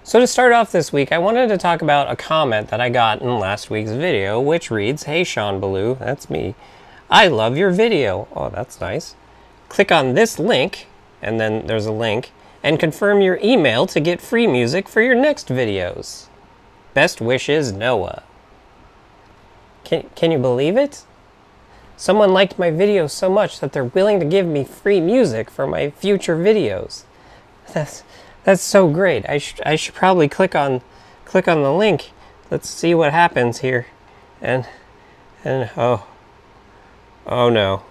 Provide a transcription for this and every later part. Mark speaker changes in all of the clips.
Speaker 1: So to start off this week, I wanted to talk about a comment that I got in last week's video, which reads, "Hey Sean Ballou," that's me, "I love your video." Oh, that's nice. "Click on this link," and then there's a link, "and confirm your email to get free music for your next videos. Best wishes, Noah." Can you believe it? Someone liked my video so much that they're willing to give me free music for my future videos. That's so great. I should probably click on the link. Let's see what happens here. And oh no.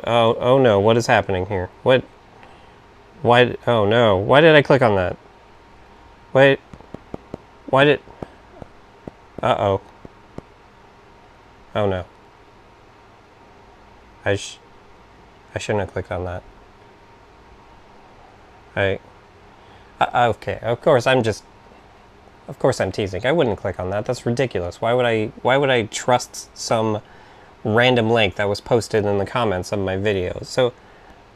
Speaker 1: Oh no, what is happening here? Why, oh no, why did I click on that? Why did, uh-oh. Oh no. I shouldn't have clicked on that. Okay, of course I'm teasing. I wouldn't click on that. That's ridiculous. Why would I trust some random link that was posted in the comments of my videos? So,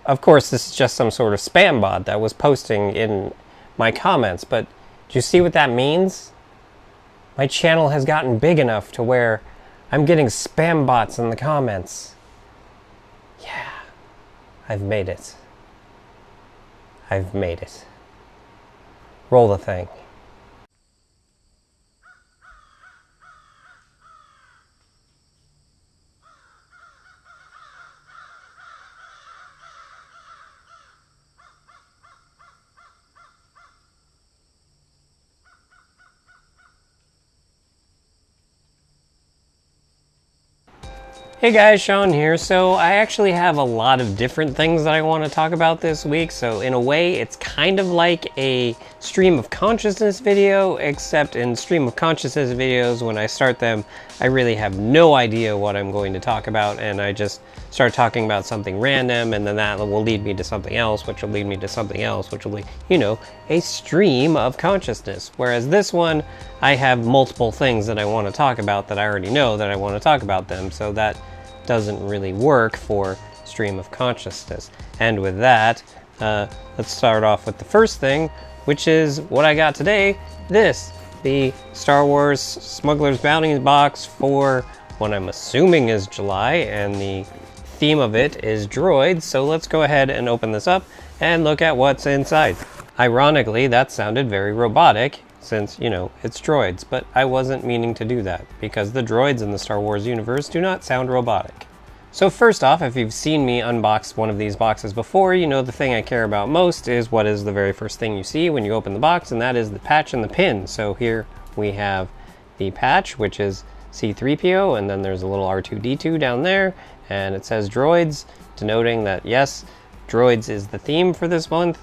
Speaker 1: of course, this is just some sort of spam bot that was posting in my comments, but do you see what that means? My channel has gotten big enough to where I'm getting spam bots in the comments. Yeah, I've made it. I've made it. Roll the thing. Hey guys, Sean here. So I actually have a lot of different things that I want to talk about this week. So in a way, it's kind of like a stream of consciousness video, except in stream of consciousness videos, when I start them, I really have no idea what I'm going to talk about, and I just start talking about something random, and then that will lead me to something else, which will lead me to something else, which will be, you know, a stream of consciousness. Whereas this one, I have multiple things that I want to talk about that I already know that I want to talk about them, so that doesn't really work for stream of consciousness. And with that, let's start off with the first thing, which is what I got today. The Star Wars Smuggler's Bounty box for what I'm assuming is July, and the theme of it is droids. So let's go ahead and open this up and look at what's inside. Ironically, that sounded very robotic, since, you know, it's droids, but I wasn't meaning to do that, because the droids in the Star Wars universe do not sound robotic. So first off, if you've seen me unbox one of these boxes before, you know the thing I care about most is what is the very first thing you see when you open the box, and that is the patch and the pin. So here we have the patch, which is C-3PO, and then there's a little R2-D2 down there, and it says droids, denoting that yes, droids is the theme for this month.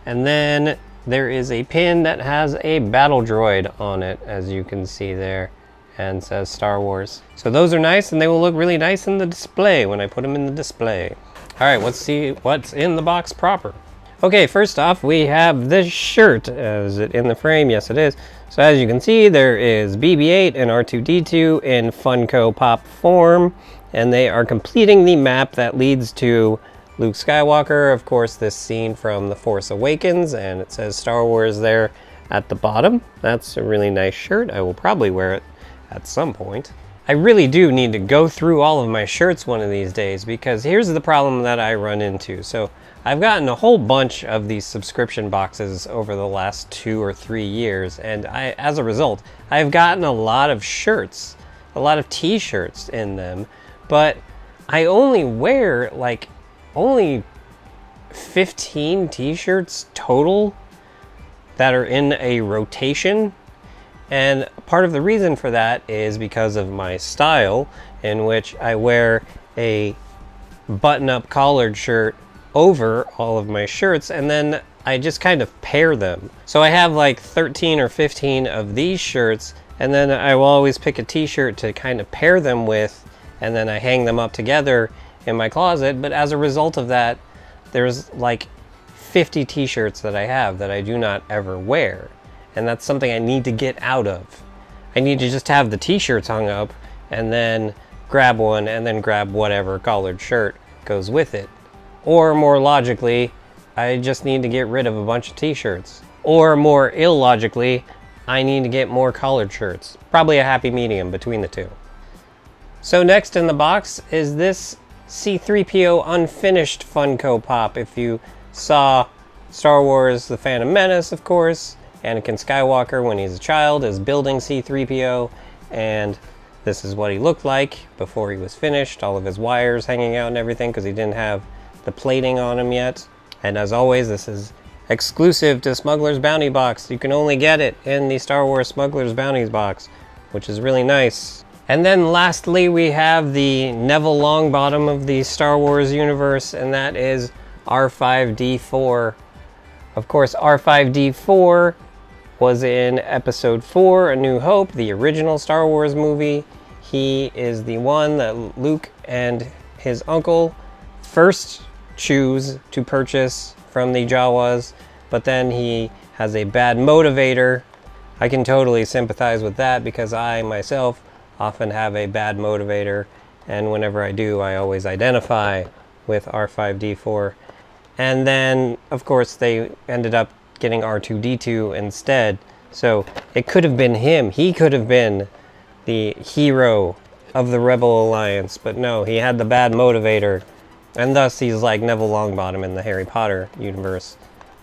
Speaker 1: And then there is a pin that has a battle droid on it, as you can see there, and says Star Wars. So those are nice, and they will look really nice in the display when I put them in the display. All right, let's see what's in the box proper. Okay, first off, we have this shirt. Is it in the frame? Yes, it is. So as you can see, there is BB-8 and R2-D2 in Funko Pop form, and they are completing the map that leads to Luke Skywalker. Of course, this scene from The Force Awakens, and it says Star Wars there at the bottom. That's a really nice shirt. I will probably wear it at some point. I really do need to go through all of my shirts one of these days, because here's the problem that I run into. So I've gotten a whole bunch of these subscription boxes over the last 2 or 3 years, and as a result, I've gotten a lot of shirts, a lot of t-shirts in them, but I only wear like only 15 t-shirts total that are in a rotation. And part of the reason for that is because of my style, in which I wear a button-up collared shirt over all of my shirts, and then I just kind of pair them. So I have like 13 or 15 of these shirts, and then I will always pick a t-shirt to kind of pair them with, and then I hang them up together in my closet. But as a result of that, there's like 50 t-shirts that I have that I do not ever wear, and that's something I need to get out of. I need to just have the t-shirts hung up, and then grab one, and then grab whatever collared shirt goes with it. Or more logically, I just need to get rid of a bunch of t-shirts. Or more illogically, I need to get more collared shirts. Probably a happy medium between the two. So next in the box is this C-3PO unfinished Funko Pop. If you saw Star Wars The Phantom Menace, of course, Anakin Skywalker when he's a child is building C-3PO, and this is what he looked like before he was finished. All of his wires hanging out and everything because he didn't have the plating on him yet. And as always, this is exclusive to Smuggler's Bounty box. You can only get it in the Star Wars Smuggler's Bounties box, which is really nice. And then lastly, we have the Neville Longbottom of the Star Wars universe, and that is R5-D4. Of course, R5-D4 was in Episode 4, A New Hope, the original Star Wars movie. He is the one that Luke and his uncle first choose to purchase from the Jawas, but then he has a bad motivator. I can totally sympathize with that because I myself often have a bad motivator, and whenever I do, I always identify with R5-D4. And then, of course, they ended up getting R2-D2 instead. So it could have been him. He could have been the hero of the Rebel Alliance, but no, he had the bad motivator. And thus he's like Neville Longbottom in the Harry Potter universe,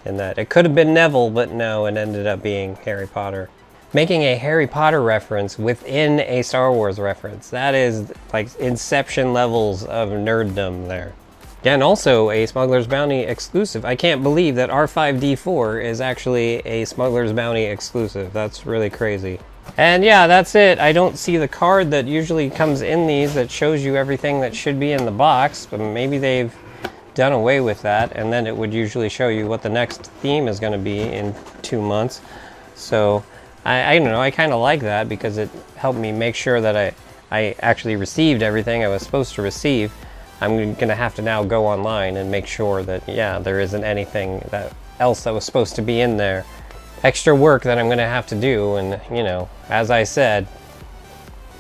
Speaker 1: in that it could have been Neville, but no, it ended up being Harry Potter. Making a Harry Potter reference within a Star Wars reference. That is like Inception levels of nerddom there. And also a Smuggler's Bounty exclusive. I can't believe that R5-D4 is actually a Smuggler's Bounty exclusive. That's really crazy. And yeah, that's it. I don't see the card that usually comes in these that shows you everything that should be in the box, but maybe they've done away with that, and then it would usually show you what the next theme is going to be in 2 months. So I don't know, I kind of like that because it helped me make sure that I actually received everything I was supposed to receive. I'm going to have to now go online and make sure that, yeah, there isn't anything else that was supposed to be in there. Extra work that I'm going to have to do, and, you know, as I said,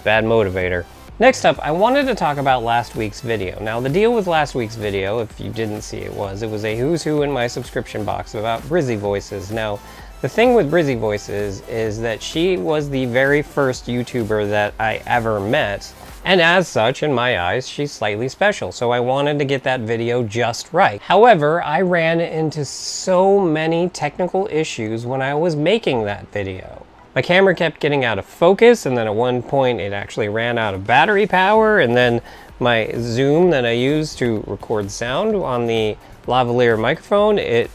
Speaker 1: bad motivator. Next up, I wanted to talk about last week's video. Now, the deal with last week's video, if you didn't see it was a who's who in my subscription box about Brizzy Voices. Now, the thing with Brizzy Voices is that she was the very first YouTuber that I ever met, and as such, in my eyes, she's slightly special, so I wanted to get that video just right. However, I ran into so many technical issues when I was making that video. My camera kept getting out of focus, and then at one point it actually ran out of battery power, and then my zoom that I use to record sound on the lavalier microphone, it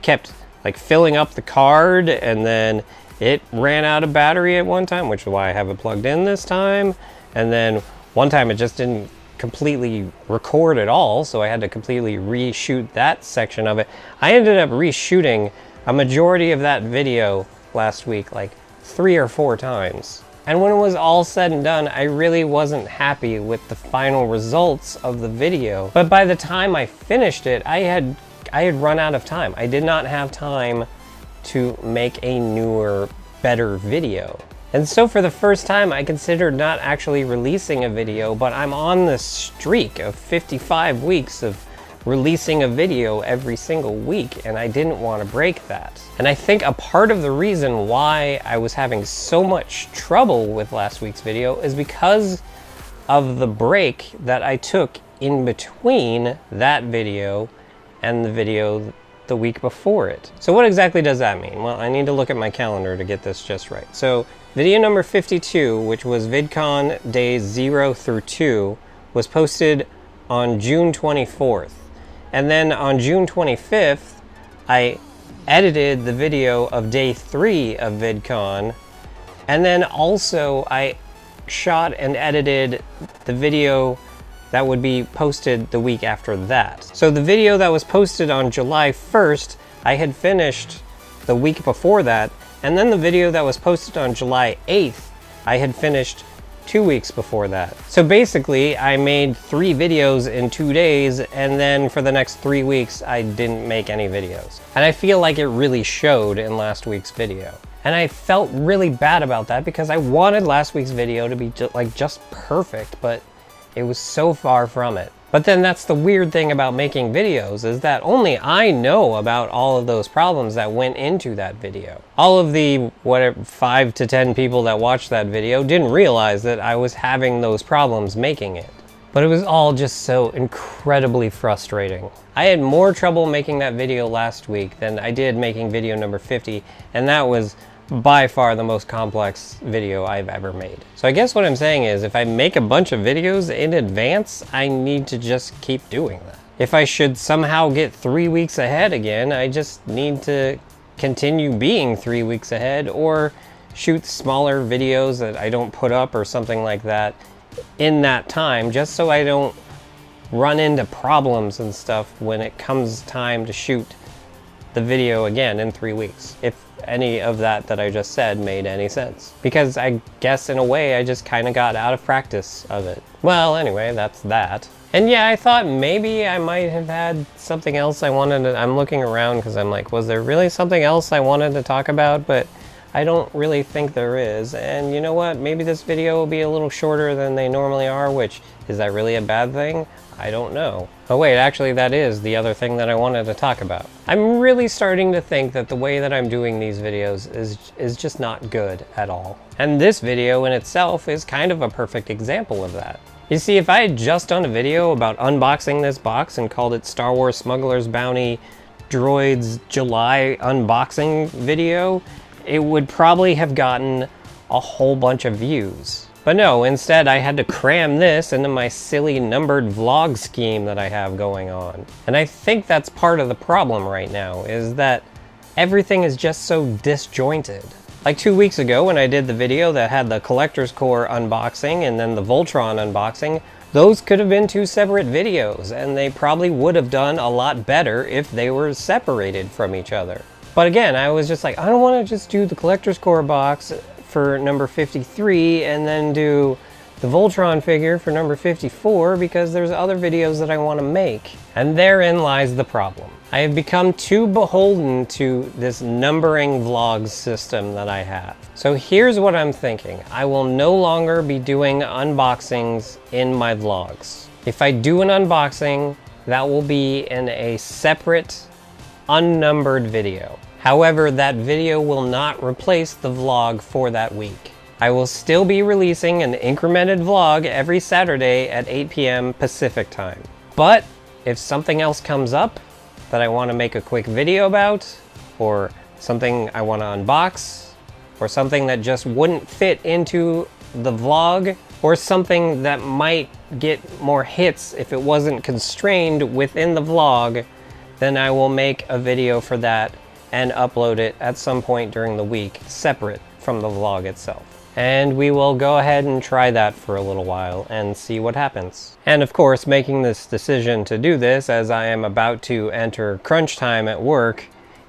Speaker 1: kept like filling up the card, and then it ran out of battery at one time, which is why I have it plugged in this time. And then one time it just didn't completely record at all, so I had to completely reshoot that section of it. I ended up reshooting a majority of that video last week, like 3 or 4 times. And when it was all said and done, I really wasn't happy with the final results of the video. But by the time I finished it, I had run out of time. I did not have time to make a newer, better video. And so for the first time, I considered not actually releasing a video, but I'm on this streak of 55 weeks of releasing a video every single week, and I didn't want to break that. And I think a part of the reason why I was having so much trouble with last week's video is because of the break that I took in between that video and the video the week before it. So what exactly does that mean? Well, I need to look at my calendar to get this just right. So video number 52, which was VidCon days 0 through 2, was posted on June 24th. And then on June 25th, I edited the video of day 3 of VidCon. And then also I shot and edited the video that would be posted the week after that. So the video that was posted on July 1st, I had finished the week before that, and then the video that was posted on July 8th, I had finished 2 weeks before that. So basically, I made 3 videos in 2 days, and then for the next 3 weeks, I didn't make any videos. And I feel like it really showed in last week's video. And I felt really bad about that because I wanted last week's video to be just perfect, but it was so far from it. But then that's the weird thing about making videos, is that only I know about all of those problems that went into that video. All of the, whatever, 5 to 10 people that watched that video didn't realize that I was having those problems making it. But it was all just so incredibly frustrating. I had more trouble making that video last week than I did making video number 50, and that was by far the most complex video I've ever made. So I guess what I'm saying is, if I make a bunch of videos in advance, I need to just keep doing that. If I should somehow get 3 weeks ahead again, I just need to continue being 3 weeks ahead, or shoot smaller videos that I don't put up or something like that in that time, just so I don't run into problems and stuff when it comes time to shoot the video again in 3 weeks. If any of that I just said made any sense. Because I guess in a way I just kind of got out of practice of it. Well, anyway, that's that. And yeah, I thought maybe I might have had something else I wanted to, I'm looking around because I'm like, was there really something else I wanted to talk about? But I don't really think there is. And you know what? Maybe this video will be a little shorter than they normally are, which, is that really a bad thing? I don't know. Oh wait, actually that is the other thing that I wanted to talk about. I'm really starting to think that the way that I'm doing these videos is just not good at all. And this video in itself is kind of a perfect example of that. You see, if I had just done a video about unboxing this box and called it Star Wars Smuggler's Bounty Droids July Unboxing Video, it would probably have gotten a whole bunch of views. But no, instead I had to cram this into my silly numbered vlog scheme that I have going on. And I think that's part of the problem right now, is that everything is just so disjointed. Like 2 weeks ago when I did the video that had the Collector's Core unboxing and then the Voltron unboxing, those could have been 2 separate videos, and they probably would have done a lot better if they were separated from each other. But again, I was just like, I don't want to just do the Collector's Core box for number 53 and then do the Voltron figure for number 54, because there's other videos that I want to make. And therein lies the problem. I have become too beholden to this numbering vlogs system that I have. So here's what I'm thinking. I will no longer be doing unboxings in my vlogs. If I do an unboxing, that will be in a separate, unnumbered video. However, that video will not replace the vlog for that week. I will still be releasing an incremented vlog every Saturday at 8 p.m. Pacific time. But if something else comes up that I want to make a quick video about, or something I want to unbox, or something that just wouldn't fit into the vlog, or something that might get more hits if it wasn't constrained within the vlog, then I will make a video for that and upload it at some point during the week, separate from the vlog itself. And we will go ahead and try that for a little while and see what happens. And of course, making this decision to do this as I am about to enter crunch time at work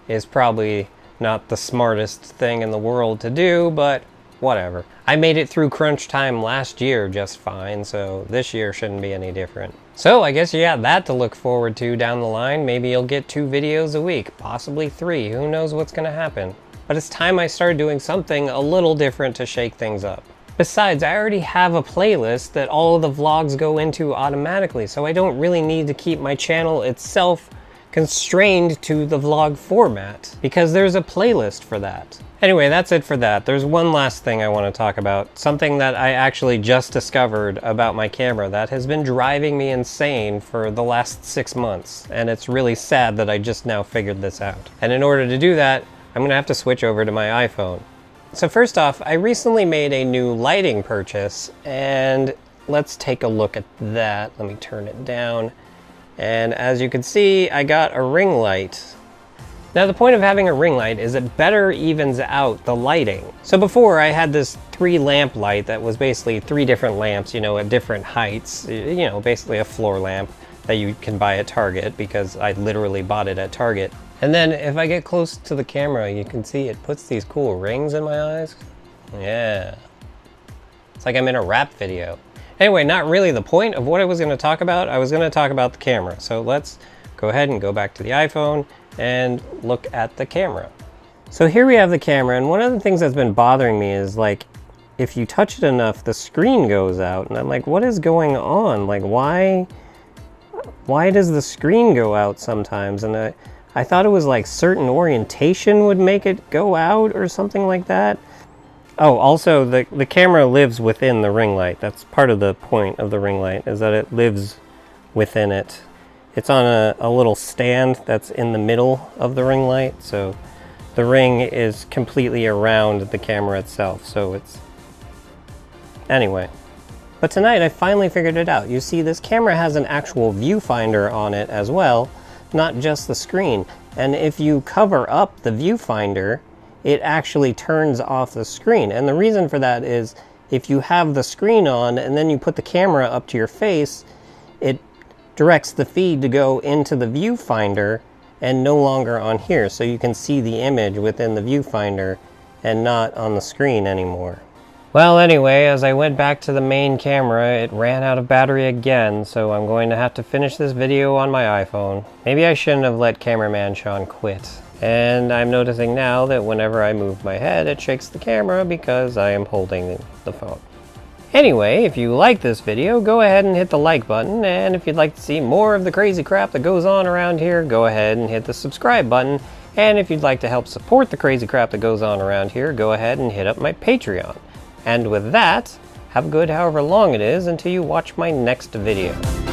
Speaker 1: is probably not the smartest thing in the world to do, but whatever. I made it through crunch time last year just fine, so this year shouldn't be any different. So I guess you got that to look forward to down the line. Maybe you'll get 2 videos a week, possibly 3, who knows what's gonna happen. But it's time I started doing something a little different to shake things up. Besides, I already have a playlist that all of the vlogs go into automatically, so I don't really need to keep my channel itself constrained to the vlog format, because there's a playlist for that. Anyway, that's it for that. There's one last thing I want to talk about, something that I actually just discovered about my camera that has been driving me insane for the last 6 months, and it's really sad that I just now figured this out. And in order to do that, I'm gonna have to switch over to my iPhone. So first off, I recently made a new lighting purchase, and let's take a look at that. Let me turn it down. And as you can see, I got a ring light. Now the point of having a ring light is it better evens out the lighting. So before I had this 3 lamp light that was basically 3 different lamps, you know, at different heights, you know, basically a floor lamp that you can buy at Target, because I literally bought it at Target. And then if I get close to the camera, you can see it puts these cool rings in my eyes. Yeah. It's like I'm in a rap video. Anyway, not really the point of what I was going to talk about. I was going to talk about the camera. So let's go ahead and go back to the iPhone and look at the camera. So here we have the camera, and one of the things that's been bothering me is, like, if you touch it enough, the screen goes out, and I'm like, what is going on? Like, why why does the screen go out sometimes? And I thought it was like certain orientation would make it go out or something like that. Oh, also the camera lives within the ring light. That's part of the point of the ring light, is that it lives within it. It's on a little stand that's in the middle of the ring light, so the ring is completely around the camera itself, so it's... Anyway. But tonight I finally figured it out. You see, this camera has an actual viewfinder on it as well, not just the screen. And if you cover up the viewfinder, it actually turns off the screen. And the reason for that is if you have the screen on and then you put the camera up to your face, it directs the feed to go into the viewfinder and no longer on here. So you can see the image within the viewfinder and not on the screen anymore. Well, anyway, as I went back to the main camera, it ran out of battery again, so I'm going to have to finish this video on my iPhone. Maybe I shouldn't have let cameraman Sean quit. And I'm noticing now that whenever I move my head, it shakes the camera because I am holding the phone. Anyway, if you like this video, go ahead and hit the like button, and if you'd like to see more of the crazy crap that goes on around here, go ahead and hit the subscribe button. And if you'd like to help support the crazy crap that goes on around here, go ahead and hit up my Patreon. And with that, have good however long it is until you watch my next video.